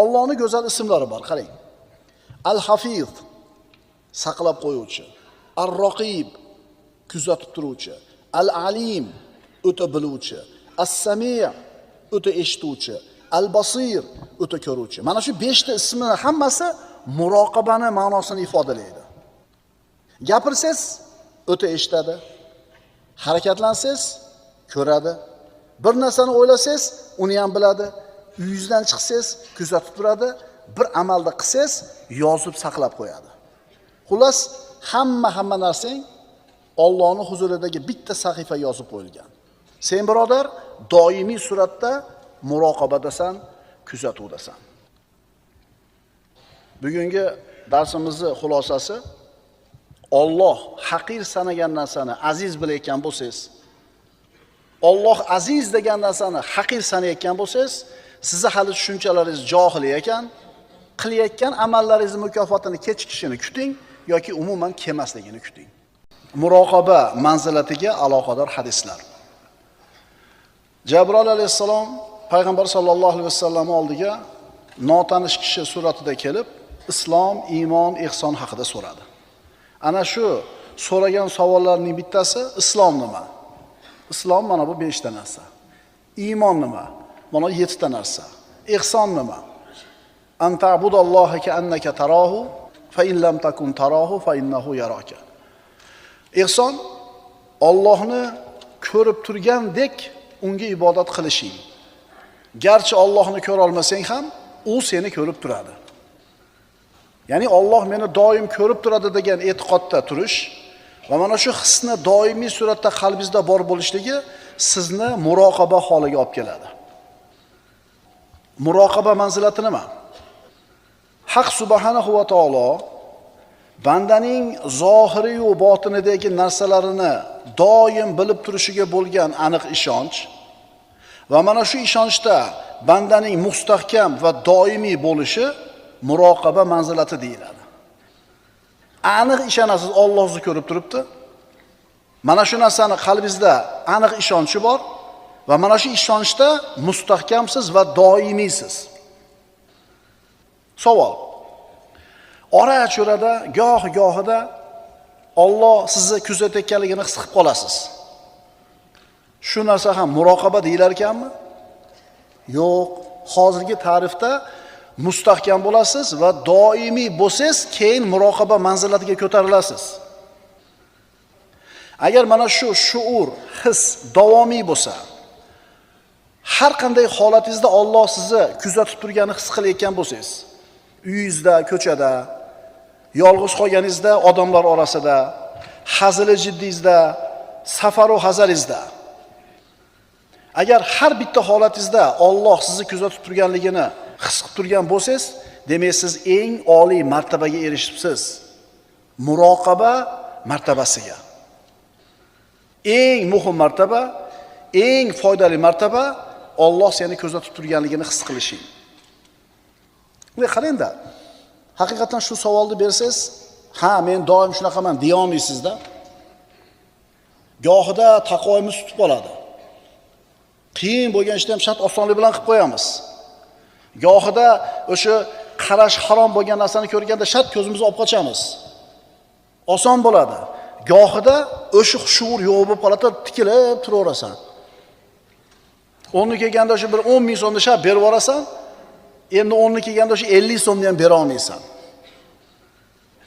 Allohning go'zal ismlari bor, qarang. Al-Hafiz, saqlab qo'yuvchi. Ar-Raqib, kuzatib turuvchi. Al-Alim, o'ta biluvchi. As-Sami', o'ta eshituvchi. Al-Basir, o'ta ko'ruvchi. Mana shu 5 ta ismning hammasi muroqabani ma'nosini ifodalaydi. Gapirsangiz o'ta eshitadi. Harakatlansangiz ko'radi. Bir narsani o'ylasangiz uni ham biladi. Uyingizdan chiqsangiz kuzatib turadi. Bir amalda qilsangiz yozib saqlab qo'yadi. Xullas, hamma narsang Allohning huzuridagi bitta sahifa yozib qo'yilgan. Sen birodar doimiy suratda muroqabadasan, kuzatuvdasan. Bugungi darsimizning xulosasi, Alloh haqir sanagan narsani aziz bilayotgan bo'lsangiz, Alloh aziz degan narsani haqir sanayotgan bo'lsangiz, sizni hali tushunchalaringiz johil ekan, qilayotgan amallaringiz mukofotini kechikishini kuting yoki umuman kelmasligini kuting. Muroqaba manzilatiga aloqador hadislar. Jabroil alayhissalom payg'ambar sollallohu alayhi vasallam oldiga notanish kishi suratida kelib, islom, iymon, ihson haqida so'radi. Ana shu so'ragan savollarning bittasi islom nima? Islom mana bu 5 ta narsa. Iymon nima? Mana 7 ta narsa. Ihson nima? An ta'budalloha ka'annaka tarahu fa in lam takun tarahu fa innahu yaraka. Ihson Allohni ko'rib turgandek unga ibodat qilishing. Garchi Allohni ko'ra olmasang ham, u seni ko'rib turadi. Ya'ni Alloh meni doim ko'rib turadi degan e'tiqodda turish va mana shu hisni doimiy suratda qalbingizda bor bo'lishligi sizni muroqaba holiga olib keladi. Muroqaba manzilati nima? Haq subhanahu va taolo bandaning zohiri va botinidagi narsalarini doim bilib turishiga bo'lgan aniq ishonch va mana shu ishonchda bandaning mustahkam va doimiy bo'lishi muroqaba manzilati deyiladi. Aniq ishonasiz, Alloh sizni ko'rib turibdi. Mana shu narsani qalbingizda aniq ishonchi bor va mana shu ishonchda mustahkamsiz va doimiysiz. Savol. Ora-chorada, goh-gohida Alloh sizni kuzatayotganligini his qilib qolasiz. Shu narsa ham muroqaba deyilar ekanmi? Yo'q, hozirgi ta'rifda mustahkam bo'lasiz va doimiy bo'lsangiz, keyin muroqaba manzilatiga ko'tarilasiz. Agar mana shu shuur, his davomiy bo'lsa, har qanday holatingizda Alloh sizni kuzatib turganini his qilayotgan bo'lsangiz, uyingizda, ko'chada, yolg'iz qolganingizda, odamlar orasida, hazili jiddingizda, safaru hazaringizda, agar har bitta holatingizda Alloh sizni kuzatib turganligini his qilib turgan bo'lsangiz, demak siz eng oliy martabaga erishibsiz. Muroqaba martabasiga. Eng muhim martaba, eng foydali martaba Alloh seni kuzatib turganligini his qilishing. Bunga qarangda. Haqiqatan shu savolni bersangiz, ha, men doim shunaqaman deya olmaysizda. Gohida taqvoyimiz tutib qoladi. Qiyin bo'lgan ishni ham shart osonlik bilan qilib qo'yamiz. Gohida o'sha qarash harom bo'lgan narsani ko'rganda shart ko'zimizni olib qochamiz. Oson bo'ladi. Gohida o'sha shuur yo'q bo'lib qoladi, tikilib turaverasan. O'nni kelganda o'sha bir 10 ming so'mni shart berib yuborasan, endi o'nni kelganda o'sha 50 so'mni ham bera olmaysan.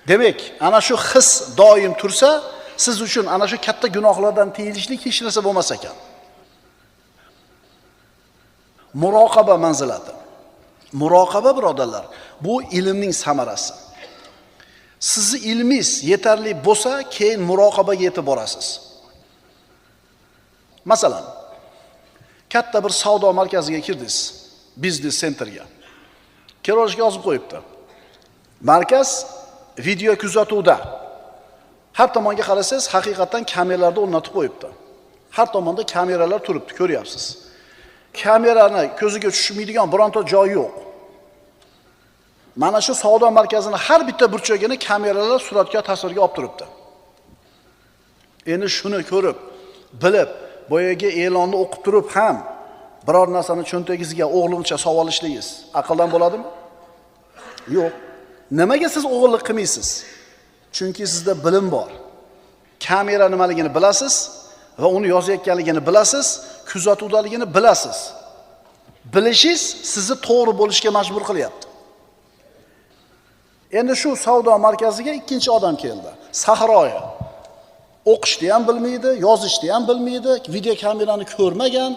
Demak, ana shu his doim tursa, siz uchun ana shu katta gunohlardan tiyilishlik hech narsa bo'lmas ekan. Muroqaba manzilati. Muroqaba birodarlar, bu ilmning samarasi. Sizni ilmingiz yetarli bo'lsa, keyin muroqabaga yetib borasiz. Masalan, katta bir savdo markaziga kirdingiz, biznes centerga. Kirishga yozib qo'yibdi. Markaz video kuzatuvda. Har tomonga qarasangiz, haqiqatan kameralarni o'rnatib qo'yibdi. Har tomonda kameralar turibdi, ko'ryapsiz. Kamerani ko'ziga tushmaydigan bironta joy yo'q. Mana shu savdo markazining har bitta burchagini kameralar suratga, tasvirga olib turibdi. Endi shuni ko'rib, bilib, boyaga e'lonni o'qib turib ham biror narsani cho'ntagingizga o'g'limcha solib olishligingiz aqldan bo'ladimi? Yo'q. Nimaga siz o'g'illik qilmaysiz? Chunki sizda bilim bor. Kamera nimaligini bilasiz va uni yozayotganligini bilasiz, kuzatuvdaligini bilasiz. Bilishingiz sizni to'g'ri bo'lishga majbur qilyapti. Endi shu savdo markaziga ikkinchi odam keldi. Sahroya. O'qishni ham bilmaydi, yozishni ham bilmaydi, video kamerani ko'rmagan,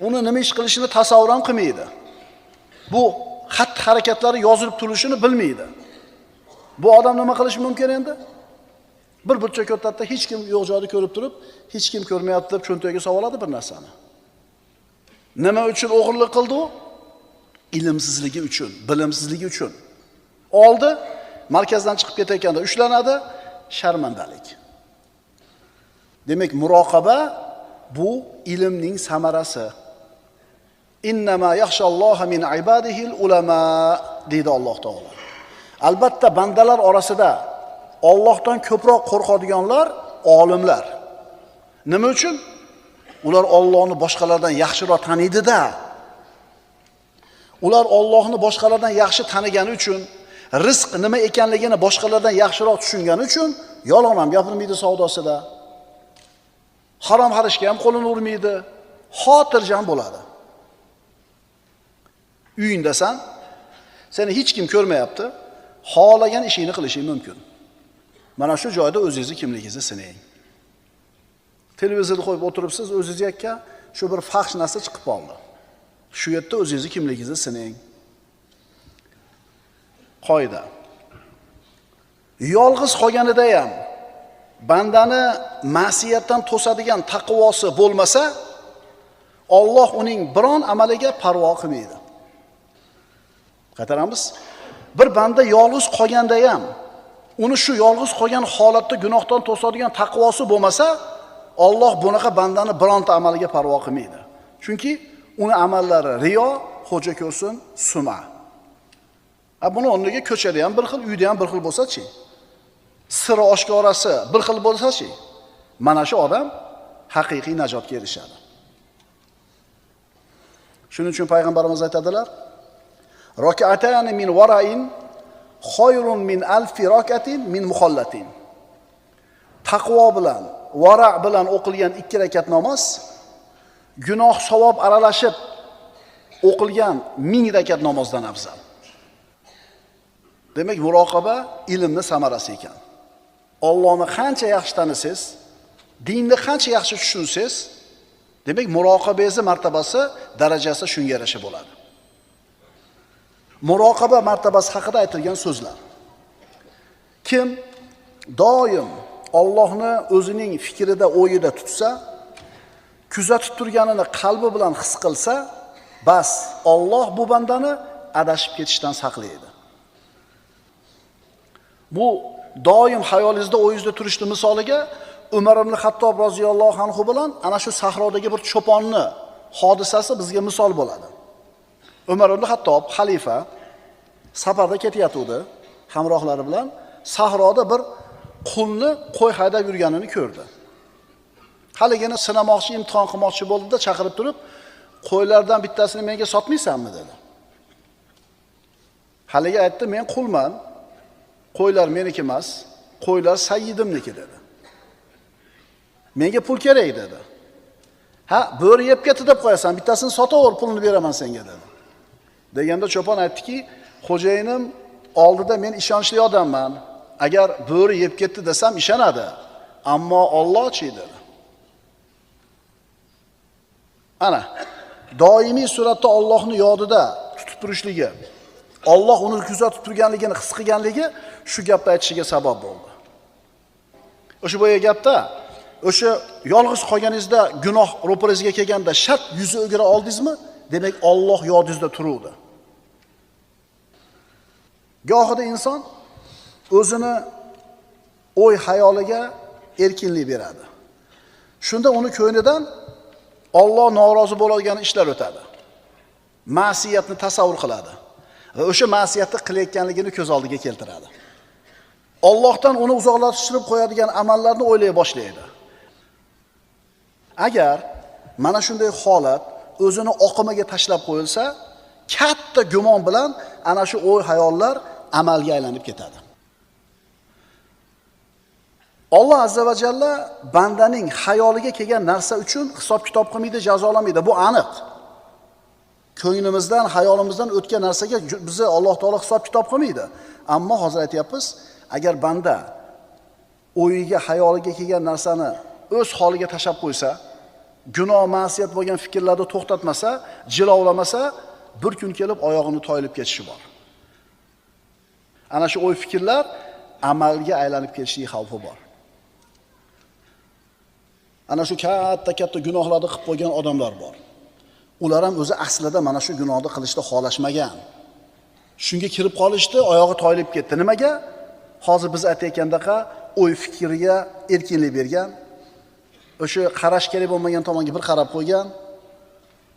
uni nima ish qilishini tasavvur ham qilmaydi. Bu xatti-harakatlari yozilib turishini bilmaydi. Bu odam nima qilishi mumkin endi? Bir burchak o'rtada hech kim yo'q joyda ko'rib turib, hech kim ko'rmayapti deb cho'ntagiga solib oladi bir narsani. Nima uchun o'g'irlik qildi u? Ilmsizligi uchun, bilimsizligi uchun. Oldi, markazdan chiqib ketayotganda ushlanadi, sharmandalik. Demak, muroqaba bu ilmning samarasi. Innama yaxshalloha min ibadihil ulama deydi Alloh taolo. Albatta bandalar orasida Allohdan ko'proq qo'rqadiganlar olimlar. Nima uchun? Ular Allohni boshqalardan yaxshiroq taniydi-da. Ular Allohni boshqalardan yaxshi tanigani uchun, rizq nima ekanligini boshqalardan yaxshiroq tushungani uchun yolg'on ham gapirmaydi savdosida. Harom harishga ham qo'lini urmaydi, xotirjam bo'ladi. Uyindasan, seni hech kim ko'rmayapti, xohlagan ishingni qilishing mumkin. Mana shu joyda o'zingizni kimligingizni sinang. Televizorni qo'yib o'tiribsiz, o'zingizga shu bir faxsh narsa chiqib qoldi. Shu yerda o'zingizni kimligingizni sinang. Qoida. Yolg'iz qolganida ham bandani ma'siyatdan to'sadigan taqvosi bo'lmasa, Alloh uning biron amaliga parvo qilmaydi. Qaytaramiz. Bir banda yolg'iz qolganda ham uni shu yolg'iz qolgan holatda gunohdan to'sadigan taqvosi bo'lmasa, Alloh bunaqa bandani bironta amaliga parvo qilmaydi. Chunki uni amallari riyo, xo'ja ko'rsin, suma. Buni o'rniga ko'chada ham bir xil, uyda ham bir xil bo'lsa-chi? Siri oshkorasi bir xil bo'lsa-chi? Mana shu odam haqiqiy najotga erishadi. Shuning uchun payg'ambarimiz aytadilar: "Rak'atani min wara'in khayrun min alfi rak'atin min mukhallatin." Taqvo bilan, vara' bilan o'qilgan 2 rakat namoz gunoh savob aralashib o'qilgan 1000 rakat namozdan afzal. Demak, muroqaba ilmning samarasi ekan. Allohni qancha yaxshi tanisangiz, dinni qancha yaxshi tushunsangiz, demak muroqabangiz martabasi, darajasi shunga yarasha bo'ladi. Muroqaba martabasi haqida aytilgan so'zlar. Kim doim Allohni o'zining fikrida, o'yida tutsa, kuzatib turganini qalbi bilan his qilsa, bas Alloh bu bandani adashib ketishdan saqlaydi. Bu doim hayolingizda, o'yingizda turishni misoliga Umar ibn Xattob roziyallohu anhu bilan ana shu sahrodagi bir cho'ponni hodisasi bizga misol bo'ladi. Umar ibn Xattob xalifa safarda ketayotdi hamrohlari bilan, sahroda bir qulni qo'y haydab yurganini ko'rdi. Haligini sinamoqchi, imtihon qilmoqchi bo'ldi-da, chaqirib turib, qo'ylardan bittasini menga sotmaysanmi dedi. Haligi aytdi: "Men qulman. Qo'ylar meniki emas, qo'ylar sayyidimniki" dedi. "Menga pul kerak" dedi. "Ha, bo'ri yeb ketdi deb qo'yasan, bittasini sotaver, pulni beraman senga" dedi. Deganda cho'pon aytdiki: "Xo'jayinim oldida men ishonchli odamman. Agar bo'ri yeb ketdi desam ishonadi, ammo Allohchi" dedi. Ana, doimiy suratda Allohni yodida tutib turishligi, Alloh uni kuzatib turganligini his qilganligi shu gapni aytishiga sabab bo'ldi. O'sha boya gapda, o'sha yolg'iz qolganingizda gunoh ro'paringizga kelganda shart yuzi o'gira oldingizmi? Demak, Alloh yodingizda turuvdi. Gohida inson o'zini o'y hayoliga erkinlik beradi. Shunda uni ko'nglidan Alloh norozi bo'ladigan ishlar o'tadi. Ma'siyatni tasavvur qiladi va o'sha ma'siyatni qilayotganligini ko'z oldiga keltiradi. Allohdan uni uzoqlashtirib qo'yadigan amallarni o'ylay boshlaydi. Agar mana shunday holat o'zini oqimiga tashlab qo'yilsa, katta gumon bilan ana shu o'y hayollar amalga aylanib ketadi. Alloh azza va jalla bandaning hayoliga kelgan narsa uchun hisob kitob qilmaydi, jazolamaydi. Bu aniq. Ko'nglimizdan, hayolimizdan o'tgan narsaga bizni Alloh taolo hisob kitob qilmaydi. Ammo hozir aytyapmiz, agar banda o'yiga, hayoliga kelgan narsani o'z holiga tashab qo'ysa, gunoh, ma'siyat bo'lgan fikrlarni to'xtatmasa, jilovlamasa, bir kun kelib oyog'ini toyilib ketishi bor. Ana shu o'y fikrlar amalga aylanib ketishining xavfi bor. Ana shu katta gunohlarni qilib qo'ygan odamlar bor. Ular ham o'zi aslida mana shu gunohni qilishni xohlashmagan. Shunga kirib qolishdi, oyog'i toyilib ketdi. Nimaga? Hozir biz aytayotgandaqa o'y fikriga erkinlik bergan, o'sha qarash kerak bo'lmagan tomonga bir qarab qo'ygan,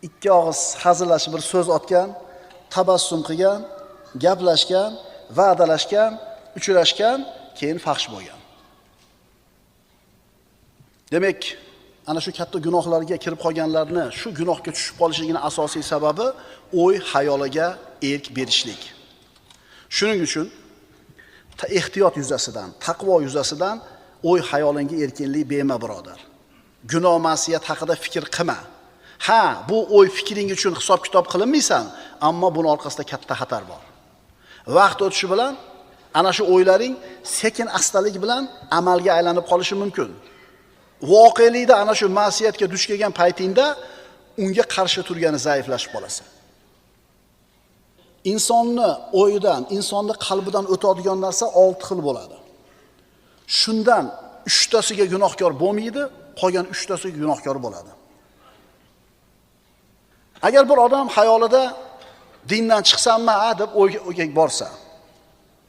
ikki og'iz hazillashib bir so'z otgan, tabassum qilgan, gaplashgan, va'dalashgan, uchrashgan, keyin fahsh bo'lgan. Demak, ana shu katta gunohlarga kirib qolganlarni shu gunohga tushib qolishligining asosiy sababi o'y hayoliga erk berishlik. Shuning uchun ehtiyot yuzasidan, taqvo yuzasidan o'y hayolingga erkinlik berma, birodar. Gunoh, ma'siyat haqida fikr qilma. Ha, bu o'y fikring uchun hisob kitob qilinmaysan, ammo buni orqasida katta xatar bor. Vaqt o'tishi bilan ana shu o'ylaring sekin astalik bilan amalga aylanib qolishi mumkin. Voqelikda ana shu ma'siyatga duch kelgan paytingda unga qarshi turgani zaiflashib qolasan. Insonni o'yidan, insonni qalbidan o'tadigan narsa 6 xil bo'ladi. Shundan 3tasiga gunohkor bo'lmaydi, qolgan 3tasiga gunohkor bo'ladi. Agar bir odam hayolida dindan chiqsammi deb o'yga borsa,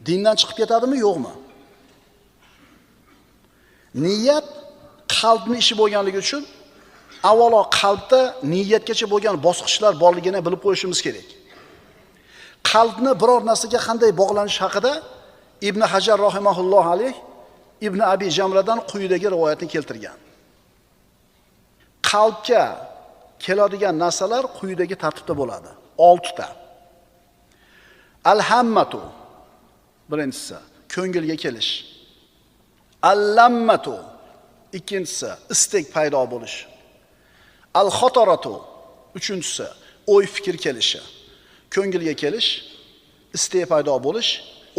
dindan chiqib ketadimi, yo'qmi? Niyat qalbning ishi bo'lganligi uchun avvalo qalbda niyatgacha bo'lgan bosqichlar borligini bilib qo'yishimiz kerak. Qalbni biror narsaga qanday bog'lanish haqida Ibn Hajar rahimahulloh alayh Ibn Abi Jamradan quyidagi rivoyatni keltirgan. Qalbga keladigan narsalar quyidagi tartibda bo'ladi. 6 ta. Al-hammatu, birinchisi, ko'ngilga kelish. Al-lammatu, ikkinchisi, istek paydo bo'lish. Al-xotaratu, uchinchisi, o'y fikr kelishi. Ko'ngilga kelish, istek paydo bo'lish,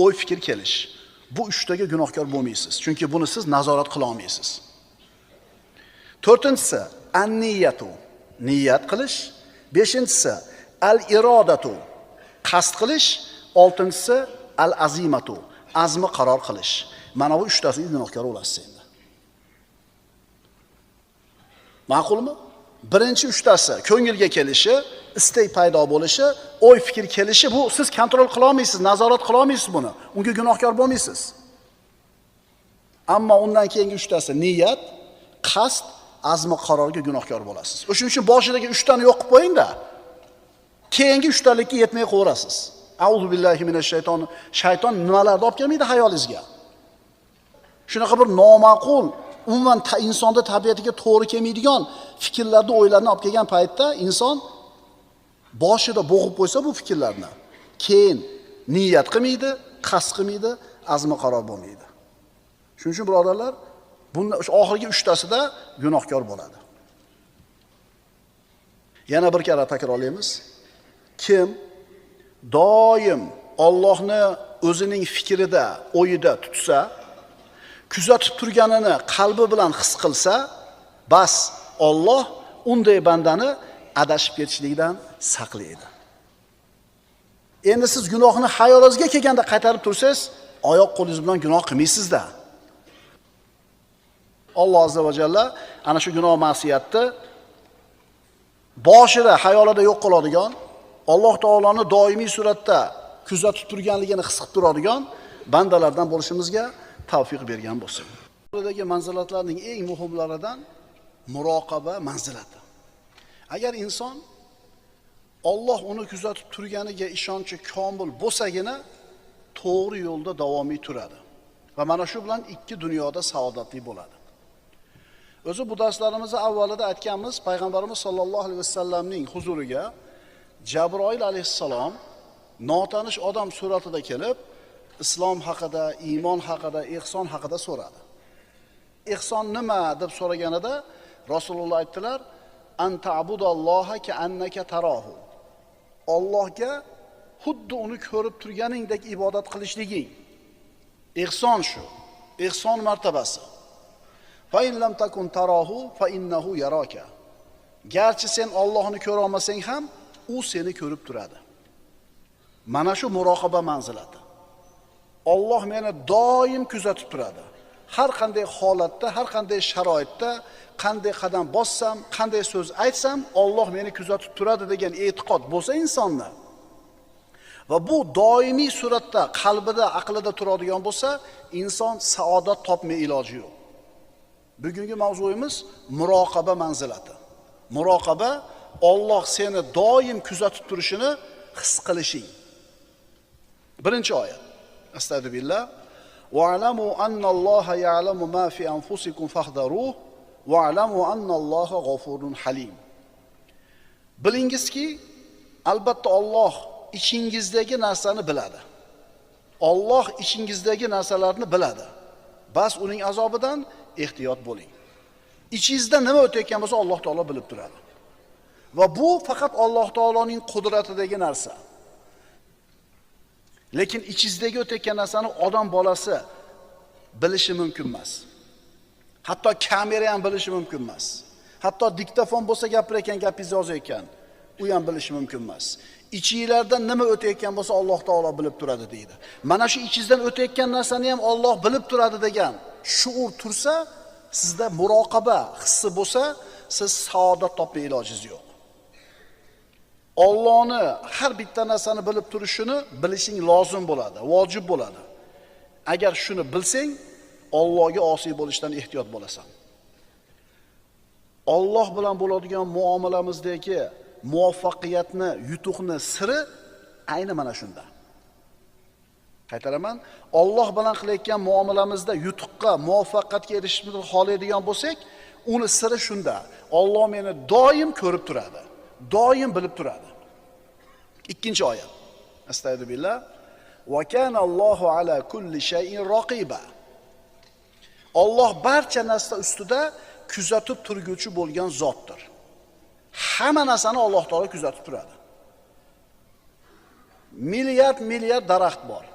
o'y fikr kelish. Bu 3taga gunohkor bo'lmaysiz, chunki buni siz nazorat qila olmaysiz. 4-tinchisi, an-niyatu, niyat qilish. 5-tinchisi, al-irodatu, qasd qilish. 6-tinchisi, al-azimatu, azmi qaror qilish. Mana bu 3tasiga gunohkor bo'lasiz endi. Ma'qulmi? Birinchi 3tasi ko'ngilga kelishi, istek paydo bo'lishi, o'y fikr kelishi, bu siz kontrol qila olmaysiz, nazorat qila olmaysiz buni. Unga gunohkor bo'lmaysiz. Ammo undan keyingi 3tasi niyat, qasd, azmi qarorga gunohkor bo'lasiz. O'shuning uchun boshidagi 3tani yo'q qilib qo'ying-da. Keyingi 3talikka yetmay qo'yarasiz. Auzu billahi minash shaytonir. Shayton nimalarni olib kelmaydi hayolingizga? Shunaqa bir noma'qul, umuman insonda tabiatiga to'g'ri kelmaydigan fikrlarni, o'ylarni olib kelgan paytda inson boshida bo'g'ib qo'ysa bu fikrlarni, keyin niyat qilmaydi, qasd qilmaydi, azmi qaror bo'lmaydi. Shuning uchun birodarlar, bunda o'sha oxirgi 3tasida gunohkor bo'ladi. Yana bir karra takrorlaymiz. Kim doim Allohni o'zining fikrida, o'yida tutsa, kuzatib turganini qalbi bilan his qilsa, bas Alloh unday bandani adashib ketishlikdan saqlaydi. Endi siz gunohni hayolingizga kelganda qaytarib tursangiz, oyoq qo'lingiz bilan gunoh qilmaysiz-da. Alloh azza va jalla ana shu gunoh ma'siyatni boshida hayolida yo'q qiladigan, Alloh taoloni doimiy suratda kuzatib turganligini his qilib turadigan bandalardan bo'lishimizga tavfiq bergan bo'lsin. Buradagi manzilatlarning eng muhimlaridan muroqaba manzilati. Agar inson Alloh uni kuzatib turganiga ishonchi komil bo'lsagina to'g'ri yo'lda davomiy turadi. Va mana shu bilan ikki dunyoda saodatli bo'ladi. O'zi bu darslarimizni avvalida aytganmiz, payg'ambarimiz sollallohu alayhi vasallamning huzuriga Jabroil alayhissalom notanish odam suratida kelib, islom haqida, iymon haqida, ihson haqida so'radi. Ihson nima deb so'raganida Rasululloh aytdilar: "Anta abudalloha ka annaka tarahu." Allohga xuddi uni ko'rib turganingdek ibodat qilishliging. Ihson shu. Ihson martabasi. Fa in lam takun tarahu fa innahu yaraka. Garchi sen Allohni ko'ra olmasang ham, u seni ko'rib turadi. Mana shu muroqaba manzilati. Alloh meni doim kuzatib turadi. Har qanday holatda, har qanday sharoitda, qanday qadam bossam, qanday so'z aytsam, Alloh meni kuzatib turadi degan e'tiqod bo'lsa insonda va bu doimiy suratda qalbida, aqlida turadigan bo'lsa, inson saodat topmay iloji yo'q. Bugungi mavzuimiz muroqaba manzilati. Muroqaba Alloh seni doim kuzatib turishini his qilishing. Birinchi oyat. Astagfirullah. Wa'lamu anna Alloha ya'lamu ma fi anfusikum fahdharuh wa'lamu anna Alloha g'afurun halim. Bilingizki, albatta Alloh ichingizdagi narsani biladi. Alloh ichingizdagi narsalarni biladi. Bas uning azobidan ehtiyot bo'ling. Ichingizda nima o'tayotgan bo'lsa, Alloh taolo bilib turadi. Va bu faqat Alloh taoloning qudratidagi narsa. Lekin ichingizdagi o'tayotgan narsani odam bolasi bilishi mumkin emas. Hatto kamera ham bilishi mumkin emas. Hatto diktafon bo'lsa gapirayotgan gapingizni yozayotgan, u ham bilishi mumkin emas. İchingizdan nima o'tayotgan bo'lsa, Alloh taolo bilib turadi deydi. Mana shu ichingizdan o'tayotgan narsani ham Alloh bilib turadi degan shuur tursa, sizda muroqaba hissi bo'lsa, siz saodat topmay ilojingiz yo'q. Allohni har bitta narsani bilib turishini bilishing lozim bo'ladi, vojib bo'ladi. Agar shuni bilsang, Allohga osiy bo'lishdan ehtiyot bo'lasan. Alloh bilan bo'ladigan muomalamizdagi muvaffaqiyatni, yutuqni siri ayni mana shunda. Qaytaraman, Alloh bilan qilayotgan muomalamizda yutuqqa, muvaffaqiyatga erishishni xohlaydigan bo'lsak, uni siri shunda. Alloh meni doim ko'rib turadi, doim bilib turadi. Ikkinchi oyat. Astagfirullah. Va kana Allohu ala kulli shay'in raqiba. Alloh barcha narsa ustida kuzatib turguvchi bo'lgan zotdir. Hamma narsani Alloh taolo kuzatib turadi. Milliard daraxt bor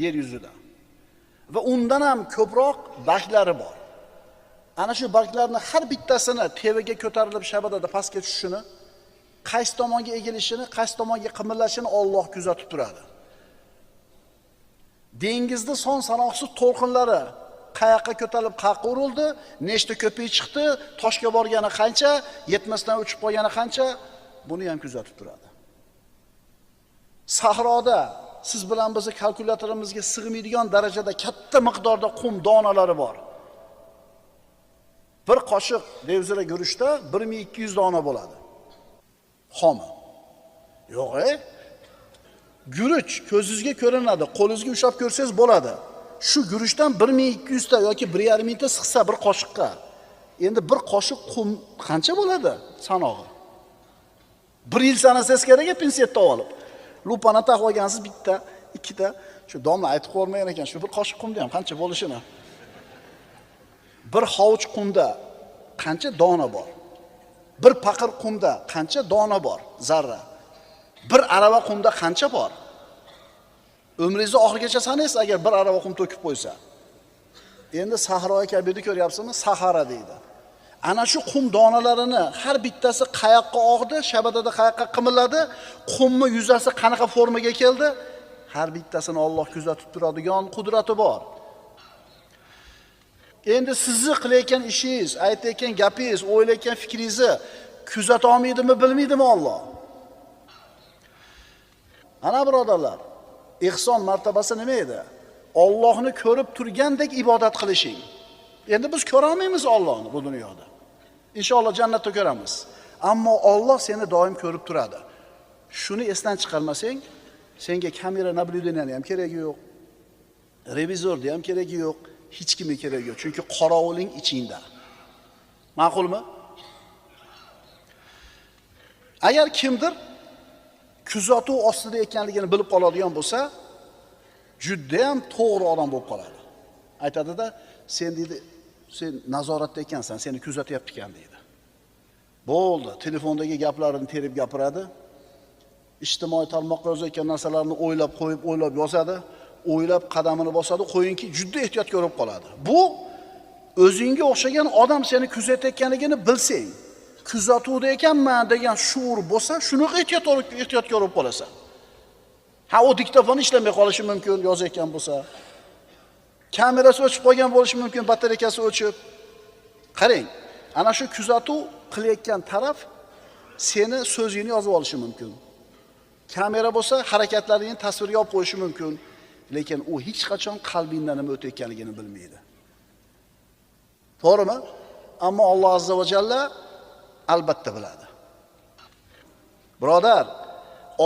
yer yuzida. Va undan ham ko'proq barglari bor. Ana shu barglarning har bittasini tevaga ko'tarilib shabadada pastga tushishini, qaysi tomonga egilishini, qaysi tomonga qimillashini Alloh kuzatib turadi. Dengizda son sanoqsiz to'lqinlari qayoqqa ko'tarilib qayoqqa urildi, nechta ko'pik chiqdi, toshga borgani qancha, yetmasdan uchib qolgani qancha, buni ham kuzatib turadi. Sahroda siz bilan bizni kalkulyatorlarimizga sig'maydigan darajada katta miqdorda qum donalari bor. Bir qoshiq devzira guruchda 1200 dona bo'ladi. Xomi. Yo'q, guruch ko'zingizga ko'rinadi, qo'lingizga ushlab ko'rsangiz bo'ladi. Shu guruchdan 1200 ta yoki 1,5 ta sig'sa bir qoshiqqa. Endi bir qoshiq qum qancha bo'ladi sanog'i? 1 yil sanasangiz kerak pensiyatda olib. Lupani taqib olgansiz bitta, ikkita, shu domla aytib qo'ymagan ekan, shu bir qoshiq qumda ham qancha bo'lishini. Bir hovuch qumda qancha dona bor? Bir paqir qumda qancha dona bor? Zarra. Bir arava qumda qancha bor? Umringizni oxirigacha sanaysiz agar bir arava qum to'kib qo'ysa. Endi Sahroy kabirni ko'ryapsizmi? Sahara deydi. Ana shu qum donalarini har bittasi qayoqqa og'di, shabadada qayoqqa qimilladi, qumni yuzasi qanaqa formaga keldi? Har bittasini Alloh kuzatib turadigan qudrati bor. Endi sizni qilayotgan ishingiz, aytayotgan gapingiz, o'ylayotgan fikringizni kuzata olmaydimi, bilmaydimi Alloh? Ana birodarlar, ihson martabasi nima edi? Allohni ko'rib turgandek ibodat qilishing. Endi biz ko'ra olmaymiz Allohni bu dunyoda. Inshaalloh jannatda ko'ramiz. Ammo Alloh seni doim ko'rib turadi. Shuni esdan chiqarmasang, senga kamera nablюдениyaning ham keragi yo'q. Revizorni ham keragi yo'q, hech kimga keragi yo'q. Chunki qorovulning ichingda. Ma'qulmi? Agar kimdir kuzatuv ostida ekanligini bilib qoladigan bo'lsa, juda ham to'g'ri odam bo'lib qoladi. Aytadi-da, sen deydi, sen nazoratda ekansan, seni kuzatyapti ekan deydi. Bo'ldi, telefondagi gaplarini terib gapiradi. Ijtimoiy tarmoqqa yozayotgan narsalarni o'ylab qo'yib, o'ylab yozadi, o'ylab qadamini bosadi, qo'yinki juda ehtiyotkor bo'lib qoladi. Bu o'zingga o'xshagan odam seni kuzatayotganligini bilsang, kuzatuvda ekanman degan shuur bo'lsa, shuni ehtiyotkor bo'lib qolasan. Ha, u diktofon ishlamay qolishi mumkin, yozayotgan bo'lsa. Kamerasi o'chib qolgan bo'lishi mumkin, batareykasi o'chib. Qarang, ana shu kuzatuv qilayotgan taraf seni so'zingni yozib olishi mumkin. Kamera bo'lsa, harakatlaringni tasvirga olib qo'yishi mumkin, lekin u hech qachon qalbingdan nima o'tayotganligini bilmaydi. To'g'rimi? Ammo Alloh azza va jalla albatta biladi. Birodar,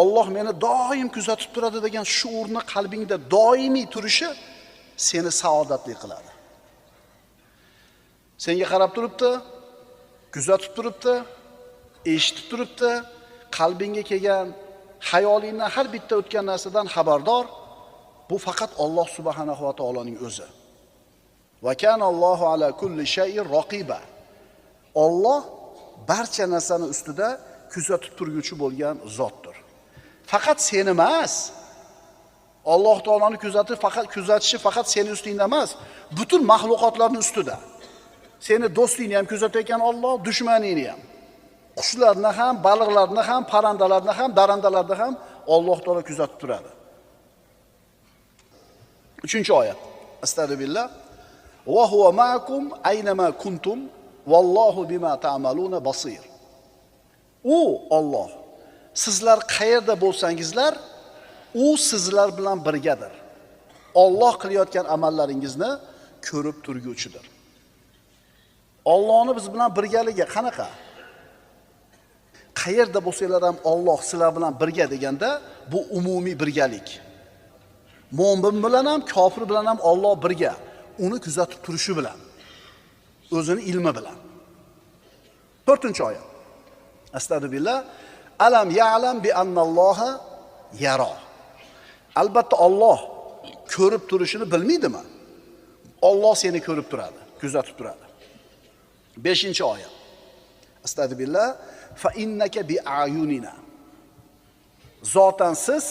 Alloh meni doim kuzatib turadi degan shuurni qalbingda doimiy turishi seni saodatli qiladi. Senga qarab turibdi, kuzatib turibdi, eshitib turibdi, qalbingga kelgan, xayolingdan har bitta o'tgan narsadan xabardor. Bu faqat Alloh subhanahu va taoloning o'zi. Va kana Allohu ala kulli shay'in raqiba. Alloh barcha narsani ustida kuzatib turguchi bo'lgan zotdir. Faqat seni emas. Alloh taoloni kuzatishi faqat seni ustingda emas, butun mahluqotlarning ustida. Seni do'stingni ham kuzatayotgan Alloh, dushmaningni ham. Qushlarni ham, baliqlarni ham, parandalarni ham, darandalarni ham Alloh taolo kuzatib turadi. 3-oyat. Astagfirullah. Va huwa ma'akum aynama kuntum vallohu bima ta'maluna basir. U Alloh sizlar qayerda bo'lsangizlar, u sizlar bilan birgadir. Alloh qilayotgan amallaringizni ko'rib turguchidir. Allohning biz bilan birgaligi qanaqa? Qayerda bo'lsanglar ham Alloh sizlar bilan birga deganda, bu umumiy birgalik. Mo'min bilan ham, kofir bilan ham Alloh birga. Uni kuzatib turishi bilan, o'zini ilmi bilan. 4-oyat. Astagfirullah. Alam ya'lam bi annalloha yara. Albatta Alloh ko'rib turishini bilmaydimi? Alloh seni ko'rib turadi, kuzatib turadi. 5-oyat. Astagfirullah. Fa innaka bi ayunina. Zotan siz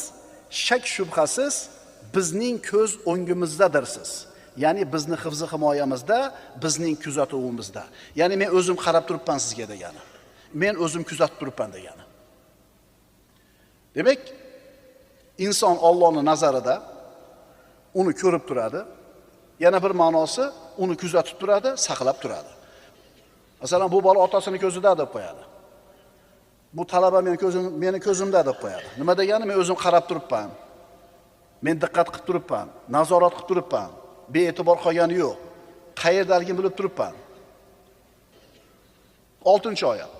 shak shubhasiz bizning ko'z o'ngimizdadirsiz. Ya'ni bizni hifz-i himoyamizda, bizning kuzatuvimizda. Ya'ni men o'zim qarab turibman sizga degani. Men o'zim kuzatib turibman degani. Demak, inson Allohning nazarida uni ko'rib turadi. Yana bir ma'nosi, uni kuzatib turadi, saqlab turadi. Masalan, bu bola otasini ko'zida deb qo'yadi. Bu talaba meni ko'zimda deb qo'yadi. Nima degani? Men o'zim qarab turibman. Men diqqat qilib turibman, nazorat qilib turibman. Bee'tibor qolgani yo'q. Qayerdaligini bilib turibman. 6-oyat.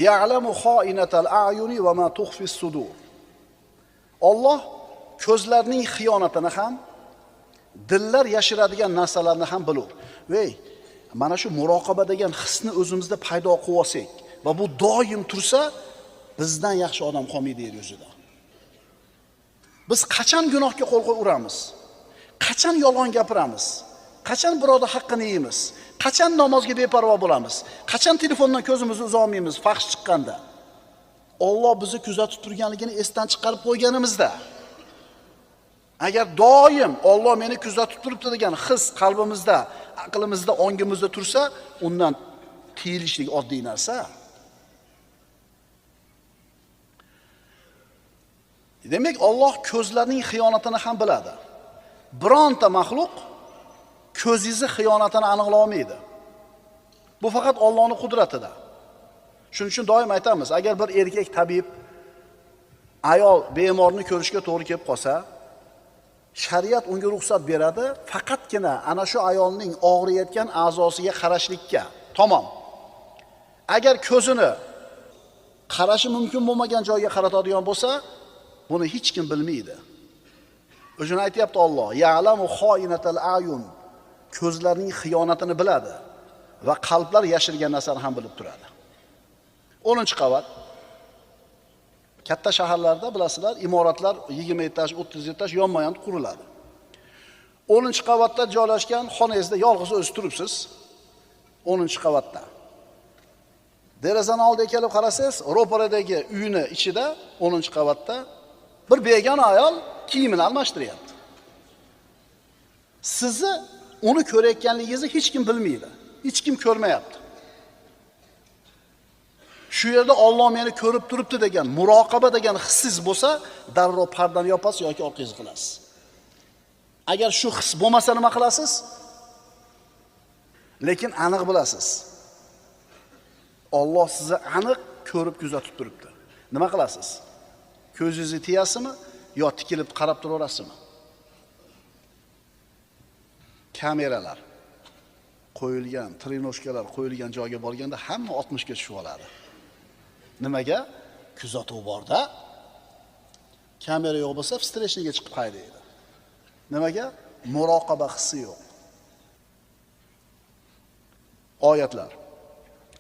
Ya'lamu xoinatal a'yuni va ma tukhfis sudur. Alloh ko'zlarning xiyonatini ham, dillar yashiradigan narsalarni ham bilur. Vey, mana shu muroqaba degan hisni o'zimizda paydo qilib olsak va bu doim tursa, bizdan yaxshi odam qolmaydi yer yuzida. Biz qachon gunohga qo'l qo'yamiz? Qachon yolg'on gapiramiz? Qachon birodar haqqini yeymiz? Qachon namozga beparvo bo'lamiz? Qachon telefondan ko'zimizni uzolmaymiz fahsh chiqqanda? Alloh bizni kuzatib turganligini esdan chiqarib qo'yganimizda. Agar doim Alloh meni kuzatib turibdi degan his qalbimizda, aqlimizda, ongimizda tursa, undan tiyilishlik oddiy narsa. Demak, Alloh ko'zlarning xiyonatini ham biladi. Bironta maxluq ko'zingizni xiyonatini aniqlay olmaydi. Bu faqat Allohning qudratida. Shuning uchun doim aytamiz, agar bir erkak tabib ayol bemorni ko'rishga to'g'ri kelib qolsa, shariat unga ruxsat beradi, faqatgina ana shu ayolning og'riyotgan a'zosiga qarashlikka. Tamom. Agar ko'zini qarashi mumkin bo'lmagan joyga qaratadigan bo'lsa, buni hech kim bilmaydi. O'shani aytayapti Alloh, ya'lamu xoinatal ayun. Ko'zlarning xiyonatini biladi. va qalblar yashirgan narsani ham bilib turadi. 10-qavat. Katta shaharlarda bilasizlar, imoratlar 20 etaj, 30 etaj yonma-yon quriladi. 10-qavatda joylashgan xonangizda yolg'iz o'z turibsiz. 10-qavatda. Derazani oldiga kelib qarasangiz, ro'paradagi uyni ichida 10-qavatda bir begona ayol kiyimini almashtiryapti. Sizni uni ko'rayotganligingizni hech kim bilmaydi. Hech kim ko'rmayapti. Shu yerda Alloh meni ko'rib turibdi degan muroqaba degan hissiz bo'lsa, darrov pardani yopasiz yoki orqangizga qilasiz. Agar shu his bo'lmasa nima qilasiz? Lekin aniq bilasiz. Alloh sizni aniq ko'rib kuzatib turibdi. Nima qilasiz? Ko'zingizni tiyasizmi yo tikilib qarab turaverasizmi? Kameralar qo'yilgan, trenoshkalar qo'yilgan joyga borganda hamma 60 ga tushib oladi. Nimaga? Kuzatuv borda. Kamera yo'q bo'lsa, встречныйga chiqib haydaydi. Nimaga? Muroqaba hissi yo'q. Oyatlar.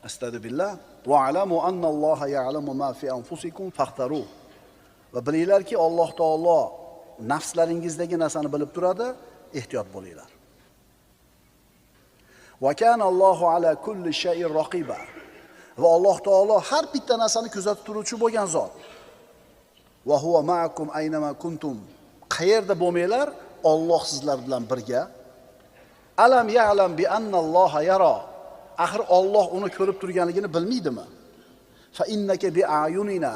Astagfirullah. Va alamu anna Alloha ya'lamu ma fi anfusikum fakhtaru. Va bilinglarki, Alloh taolo nafslaringizdagi narsani bilib turadi, ehtiyot bo'linglar. Va kana Allohu ala kulli shay'in raqiba. Va Alloh taolo har bitta narsani kuzatib turuvchi bo'lgan zot. Va huwa ma'akum aynama kuntum. Qayerda bo'lmanglar, Alloh sizlar bilan birga. Alam ya'lam bi anna Alloha yara. Axir Alloh uni ko'rib turganligini bilmaydimi? Fa innaka bi ayunina.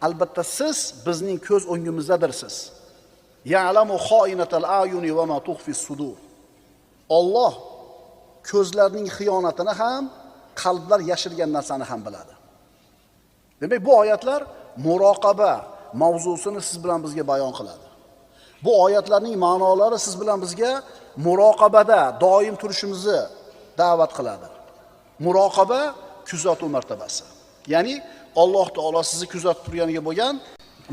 Albatta siz bizning ko'z o'ngimizdadirsiz. Ya'lamu xoinatal ayuni va ma tukhfi sudur. Alloh ko'zlarning xiyonatini ham, qalblar yashirgan narsani ham biladi. Demak, bu oyatlar muroqaba mavzusini siz bilan bizga bayon qiladi. Bu oyatlarning ma'nolari siz bilan bizga muroqabada doim turishimizni da'vat qiladi. Muroqaba kuzatuv martabasi. Ya'ni Alloh taolo sizni kuzatib turganiga bo'lgan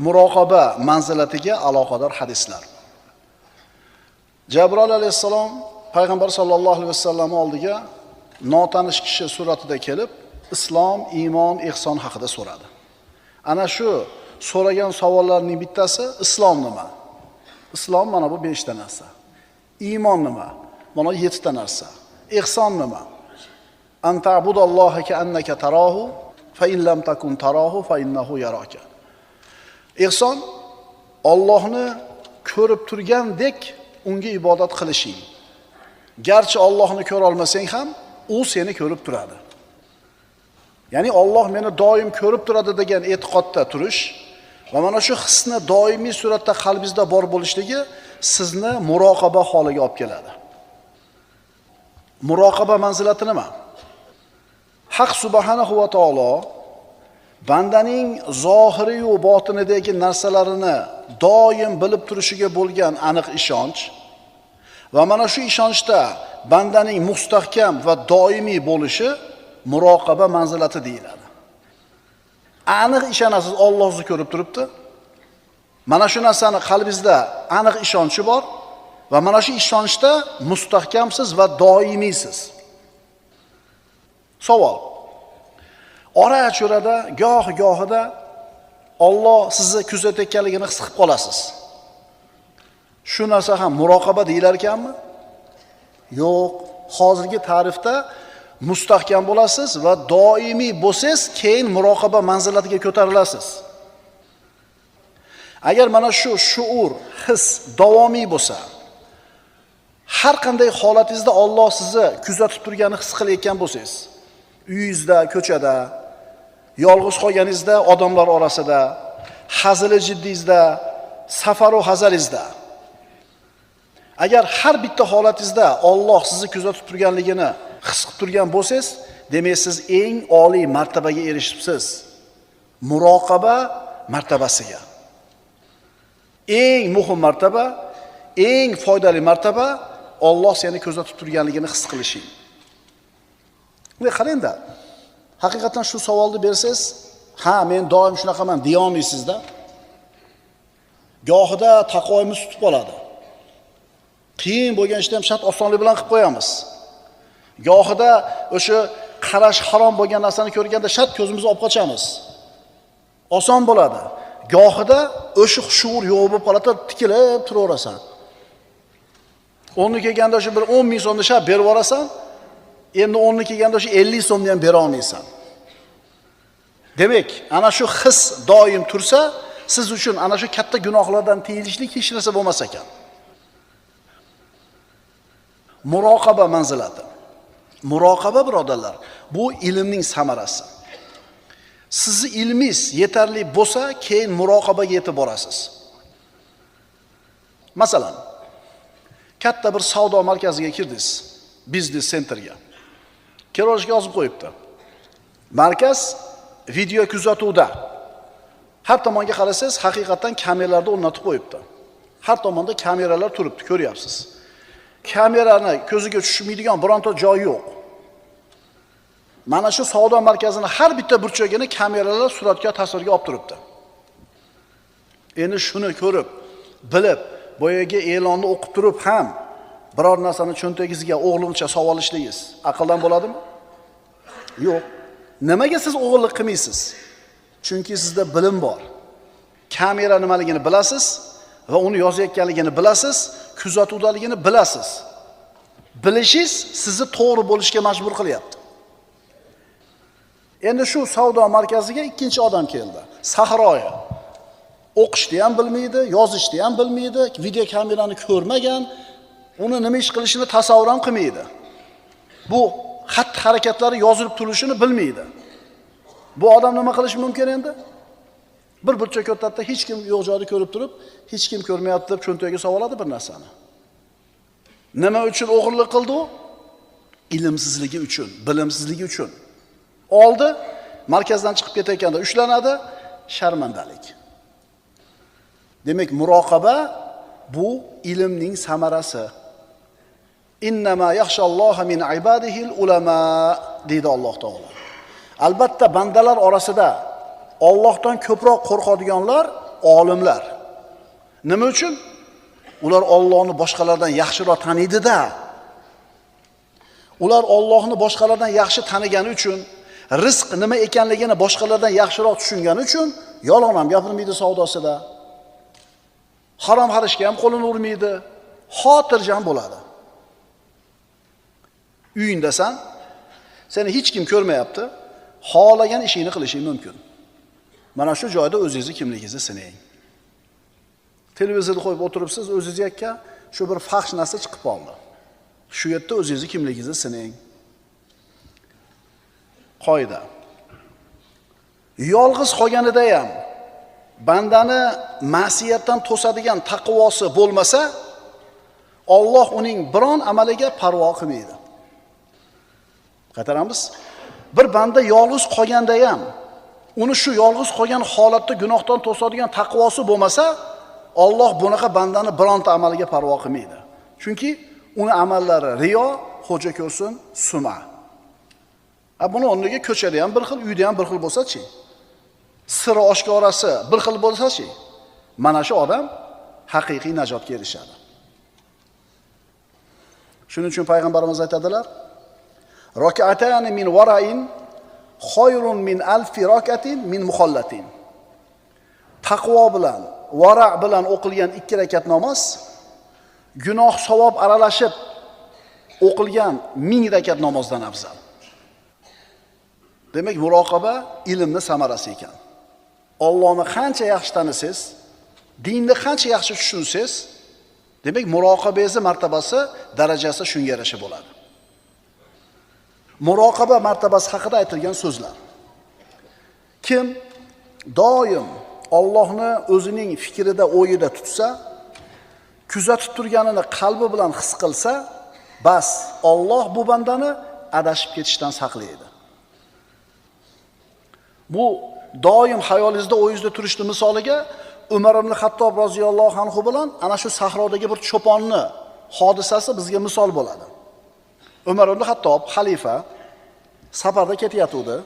muroqaba manzilatiga aloqador hadislar. Jabroil alayhissalom payg'ambar sollallohu alayhi vasallam oldiga notanish kishi suratida kelib, islom, iymon, ihson haqida so'radi. Ana shu so'ragan savollarning bittasi islom nima? Islom mana bu 5 ta narsa. Iymon nima? Mana 7 ta narsa. Ihson nima? Anta'budalloha ka'annaka tarahu fa in lam takun tarahu fa innahu yaraka. Ihson Allohni ko'rib turgandek unga ibodat qilishing. Garchi Allohni ko'ra olmasang ham, u seni ko'rib turadi. Ya'ni Alloh meni doim ko'rib turadi degan e'tiqodda turish va mana shu hisni doimiy suratda qalbingizda bor bo'lishligi sizni muroqaba holiga olib keladi. Muroqaba manzilati nima? Haq subhanahu va taolo bandaning zohiri va botinidagi narsalarini doim bilib turishiga bo'lgan aniq ishonch va mana shu ishonchda bandaning mustahkam va doimiy bo'lishi muroqaba manzilati deyiladi. Aniq ishonasiz, Alloh sizni ko'rib turibdi. Mana shu narsani qalbingizda aniq ishonchi bor va mana shu ishonchda mustahkamsiz va doimiysiz. Savol. Ora-chorada, goh-gohida Alloh sizni kuzatayotganligini his qilib qolasiz. Shu narsa ham muroqaba deyilar ekanmi? Yo'q. Hozirgi ta'rifda mustahkam bo'lasiz va doimiy bo'lsangiz, keyin muroqaba manzilatiga ko'tarilasiz. Agar mana shu shuur, his davomiy bo'lsa, har qanday holatingizda Alloh sizni kuzatib turganini his qilayotgan bo'lsangiz, uyingizda, ko'chada, yolg'iz qolganingizda, odamlar orasida, hazili jiddingizda, safaru hazaringizda, agar har bitta holatingizda Alloh sizni kuzatib turganligini his qilib turgan bo'lsangiz, demak siz eng oliy martabaga erishibsiz. Muroqaba martabasiga. Eng muhim martaba, eng foydali martaba Alloh seni kuzatib turganligini his qilishing. Ve qarangda, haqiqatan shu savolni bersangiz, ha, men doim shunaqaman deya olmaysizda. Gohida taqvoyimiz tutib qoladi. Qiyin bo'lgan ishni ham shart osonlik bilan qilib qo'yamiz. Gohida o'sha qarash harom bo'lgan narsani ko'rganda shat ko'zimizni olib qochamiz. Oson bo'ladi. Gohida o'sha shuur yo'q bo'lib qoladi, tikilib turaverasan. O'nni kelganda shu bir 10 ming so'mni shab berib yuborasan, endi 10ni kelganda shu 50 so'mni ham bera olmaysan. Demak, ana shu his doim tursa, siz uchun ana shu katta gunohlardan tiyilishlik hech narsa bo'lmas ekan. Muroqaba manzilati. Muroqaba birodarlar, bu ilmning samarasi. Sizni ilmingiz yetarli bo'lsa, keyin muroqabaga yetib borasiz. Masalan, katta bir savdo markaziga kirdingiz, biznes centerga. Kirishga yozib qo'yibdi. Markaz video kuzatuvda. Har tomonga qarasangiz, haqiqatan kameralarni o'rnatib qo'yibdi. Har tomonda kameralar turibdi, ko'ryapsiz. Kamerani ko'ziga tushmaydigan bironta joy yo'q. Mana shu savdo markazini har bitta burchagini kameralar suratga, tasvirga olib turibdi. Endi shuni ko'rib, bilib, boyaga e'lonni o'qib turib ham biror narsani cho'ntagingizga o'g'limcha savolishligingiz aqldan bo'ladimi? Yo'q. Nimaga siz o'g'illik qilmaysiz? Chunki sizda bilim bor. Kamera nimaligini bilasiz va uni yozayotganligini bilasiz, kuzatuvdaligini bilasiz. Bilishingiz sizni to'g'ri bo'lishga majbur qilyapti. Endi shu savdo markaziga ikkinchi odam keldi. Sahroya. O'qishni ham bilmaydi, yozishni ham bilmaydi, video kamerani ko'rmagan, uni nima ish qilishini tasavvur ham qilmaydi. Bu xat harakatlari yozilib turishini bilmaydi. Bu odam nima qilishi mumkin endi? Bir burchak o'rtada hech kim yo'q joyda ko'rib turib, hech kim ko'rmayapti deb cho'ntagiga savoladi bir narsani. Nima uchun o'g'irlik qildi u? Ilmsizligi uchun, bilimsizligi uchun. Oldi, markazdan chiqib ketayotganda ushlanadi, sharmandalik. Demak, muroqaba bu ilmning samarasi. Innama yaxshalloha min ibadihil ulama deydi Alloh taolo. Albatta bandalar orasida Allohdan ko'proq qo'rqadiganlar olimlar. Nima uchun? Ular Allohni boshqalardan yaxshiroq taniydi-da. Ular Allohni boshqalardan yaxshi tanigani uchun, rizq nima ekanligini boshqalardan yaxshiroq tushungani uchun yolg'on ham gapirmaydi savdosida. Harom harishga ham qo'lini urmaydi, xotirjam bo'ladi. Uyindasan, seni hech kim ko'rmayapti, xohlagan ishingni qilishing mumkin. Mana shu joyda o'zingizni kimligingizni sinang. Televizorni qo'yib o'tiribsiz, o'zingizga shu bir faxsh narsa chiqib qoldi. Shu yerda o'zingizni kimligingizni sinang. Qoida. Yolg'iz qolganida ham bandani ma'siyatdan to'sadigan taqvosi bo'lmasa, Alloh uning biron amaliga parvo qilmaydi. Qaytaramiz. Bir banda yolg'iz qolganda ham uni shu yolg'iz qolgan holatda gunohdan to'sadigan taqvosi bo'lmasa, Alloh bunaqa bandani bironta amaliga parvo qilmaydi. Chunki uni amallari riyo, xo'ja ko'rsin, suma. Buni o'rniga ko'chada ham bir xil, uyda ham bir xil bo'lsa-chi? Siri oshkorasi bir xil bo'lsa-chi? Mana shu odam haqiqiy najotga erishadi. Shuning uchun payg'ambarimiz aytadilar: "Rak'atan min wara'in khayrun min alfi rak'atin min mukhallatin." Taqvo bilan, vara' bilan o'qilgan 2 rakat namoz gunoh savob aralashib o'qilgan 1000 rakat namozdan afzal. Demak, muroqaba ilmning samarasi ekan. Allohni qancha yaxshi tanisangiz, dinni qancha yaxshi tushunsangiz, demak muroqabangiz martabasi, darajasi shunga yarasha bo'ladi. Muroqaba martabasi haqida aytilgan so'zlar. Kim doim Allohni o'zining fikrida, o'yida tutsa, kuzatib turganini qalbi bilan his qilsa, bas Alloh bu bandani adashib ketishdan saqlaydi. Bu doim hayolingizda, o'yingizda turishni misoliga Umar ibn Xattob roziyallohu anhu bilan ana shu sahrodagi bir cho'ponni hodisasi bizga misol bo'ladi. Umar ibn Xattob xalifa safarda ketayotdi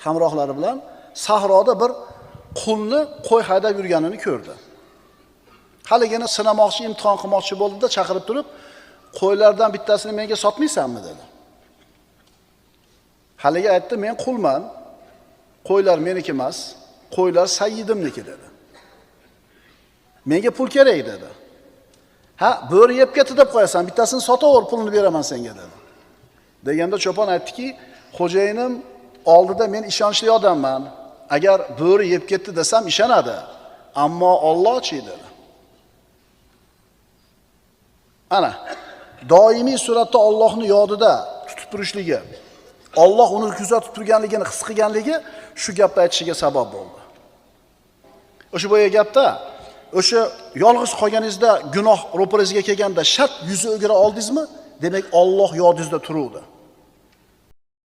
hamrohlari bilan, sahroda bir qulni qo'y haydab yurganini ko'rdi. Haligini sinamoqchi, imtihon qilmoqchi bo'ldi-da, chaqirib turib, qo'ylardan bittasini menga sotmaysanmi dedi. Haligi aytdi, men qulman. Qo'ylar meniki emas, qo'ylar sayyidimniki dedi. Menga pul kerak dedi. Ha, bo'ri yeb ketdi deb qo'yasan, bittasini sotaver, pulni beraman senga dedi. Deganda cho'pon aytdiki, xo'jayinim oldida men ishonchli odamman. Agar bo'ri yeb ketdi desam ishonadi, ammo Allohchi dedi. Ana, doimiy suratda Allohning yodida tutib turishligi, Alloh uni kuzatib turganligini his qilganligi shu gapni aytishiga sabab bo'ldi. O'sha boya gapda, o'sha yolg'iz qolganingizda gunoh ro'paringizga kelganda shart yuzi o'gira oldingizmi? Demak, Alloh yodingizda turuvdi.